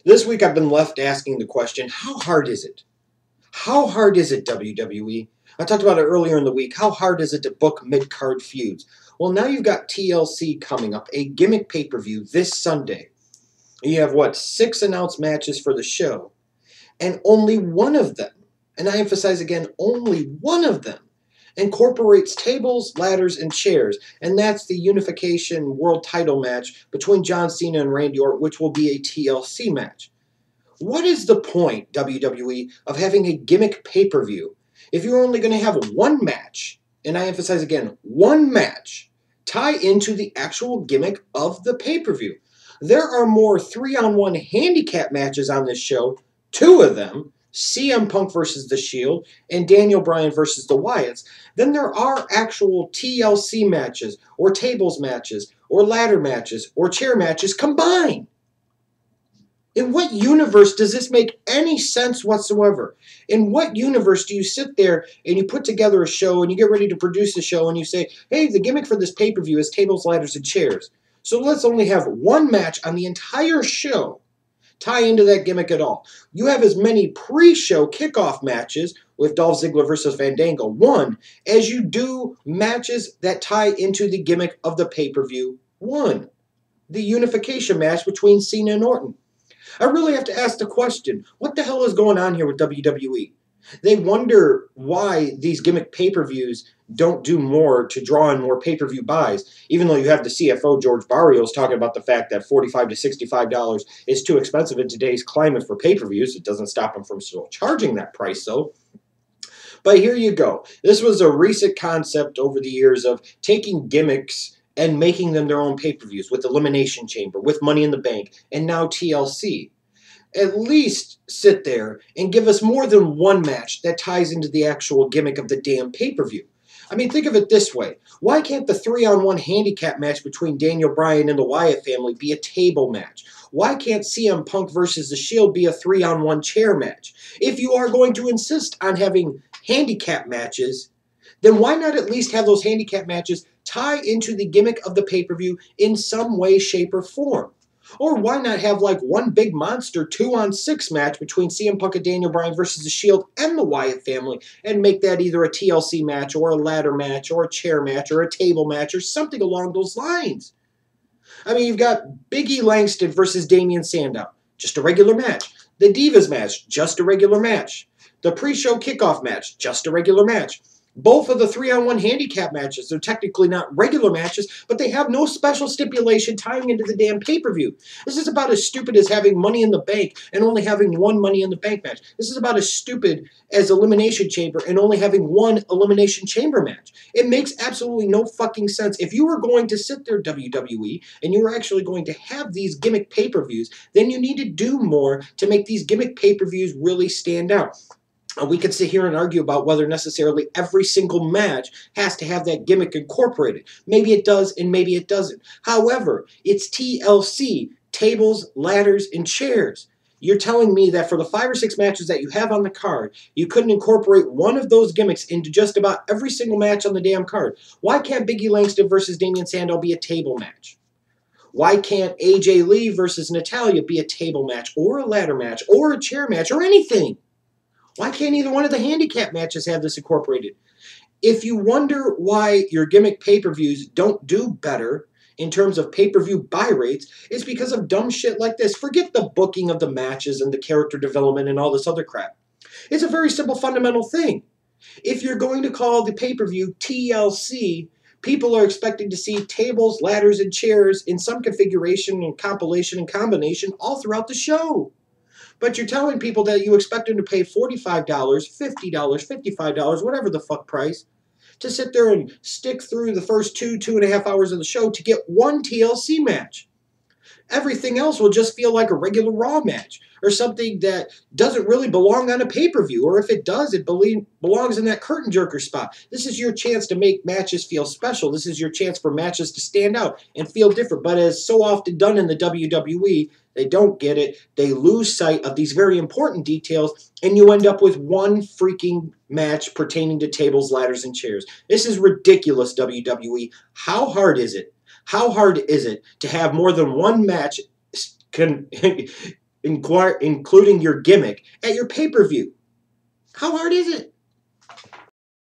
This week I've been left asking the question, how hard is it? How hard is it, WWE? I talked about it earlier in the week. How hard is it to book mid-card feuds? Well, now you've got TLC coming up, a Gimmick pay-per-view this Sunday. You have, what, 6 announced matches for the show. And only one of them, and I emphasize again, only one of them, incorporates tables, ladders, and chairs. And that's the Unification World Title match between John Cena and Randy Orton, which will be a TLC match. What is the point, WWE, of having a Gimmick pay-per-view if you're only going to have one match, and I emphasize again, one match, tie into the actual gimmick of the pay-per-view? There are more 3-on-1 handicap matches on this show, 2 of them, CM Punk versus The Shield and Daniel Bryan versus the Wyatts, than there are actual TLC matches or tables matches or ladder matches or chair matches combined. In what universe does this make any sense whatsoever? In what universe do you sit there and you put together a show and you get ready to produce a show and you say, hey, the gimmick for this pay-per-view is tables, ladders, and chairs. So let's only have one match on the entire show tie into that gimmick at all. You have as many pre-show kickoff matches with Dolph Ziggler versus Fandango, 1, as you do matches that tie into the gimmick of the pay-per-view, 1. The unification match between Cena and Orton. I really have to ask the question, what the hell is going on here with WWE? They wonder why these gimmick pay-per-views don't do more to draw in more pay-per-view buys, even though you have the CFO, George Barrios, talking about the fact that $45 to $65 is too expensive in today's climate for pay-per-views. It doesn't stop them from still charging that price, though. But here you go. This was a recent concept over the years of taking gimmicks and making them their own pay-per-views with Elimination Chamber, with Money in the Bank, and now TLC. At least sit there and give us more than one match that ties into the actual gimmick of the damn pay-per-view. I mean, think of it this way. Why can't the 3-on-1 handicap match between Daniel Bryan and the Wyatt family be a table match? Why can't CM Punk versus The Shield be a 3-on-1 chair match? If you are going to insist on having handicap matches, then why not at least have those handicap matches tie into the gimmick of the pay-per-view in some way, shape, or form? Or why not have like one big monster 2-on-6 match between CM Punk and Daniel Bryan versus The Shield and the Wyatt family and make that either a TLC match or a ladder match or a chair match or a table match or something along those lines? I mean, you've got Big E Langston versus Damian Sandow, just a regular match. The Divas match, just a regular match. The pre-show kickoff match, just a regular match. Both of the 3-on-1 handicap matches, they're technically not regular matches, but they have no special stipulation tying into the damn pay-per-view. This is about as stupid as having Money in the Bank and only having one Money in the Bank match. This is about as stupid as Elimination Chamber and only having one Elimination Chamber match. It makes absolutely no fucking sense. If you were going to sit there, WWE, and you were actually going to have these gimmick pay-per-views, then you need to do more to make these gimmick pay-per-views really stand out. We could sit here and argue about whether necessarily every single match has to have that gimmick incorporated. Maybe it does and maybe it doesn't. However, it's TLC, tables, ladders, and chairs. You're telling me that for the 5 or 6 matches that you have on the card, you couldn't incorporate one of those gimmicks into just about every single match on the damn card. Why can't Big E Langston versus Damian Sandow be a table match? Why can't AJ Lee versus Natalya be a table match or a ladder match or a chair match or anything? Why can't either one of the handicap matches have this incorporated? If you wonder why your gimmick pay-per-views don't do better in terms of pay-per-view buy rates, it's because of dumb shit like this. Forget the booking of the matches and the character development and all this other crap. It's a very simple fundamental thing. If you're going to call the pay-per-view TLC, people are expecting to see tables, ladders, and chairs in some configuration and compilation and combination all throughout the show. But you're telling people that you expect them to pay $45, $50, $55, whatever the fuck price, to sit there and stick through the first 2.5 hours of the show to get one TLC match. Everything else will just feel like a regular Raw match or something that doesn't really belong on a pay-per-view. Or if it does, it belongs in that curtain jerker spot. This is your chance to make matches feel special. This is your chance for matches to stand out and feel different. But as so often done in the WWE, they don't get it. They lose sight of these very important details, and you end up with one freaking match pertaining to tables, ladders, and chairs. This is ridiculous, WWE. How hard is it? How hard is it to have more than one match including your gimmick, at your pay-per-view. How hard is it?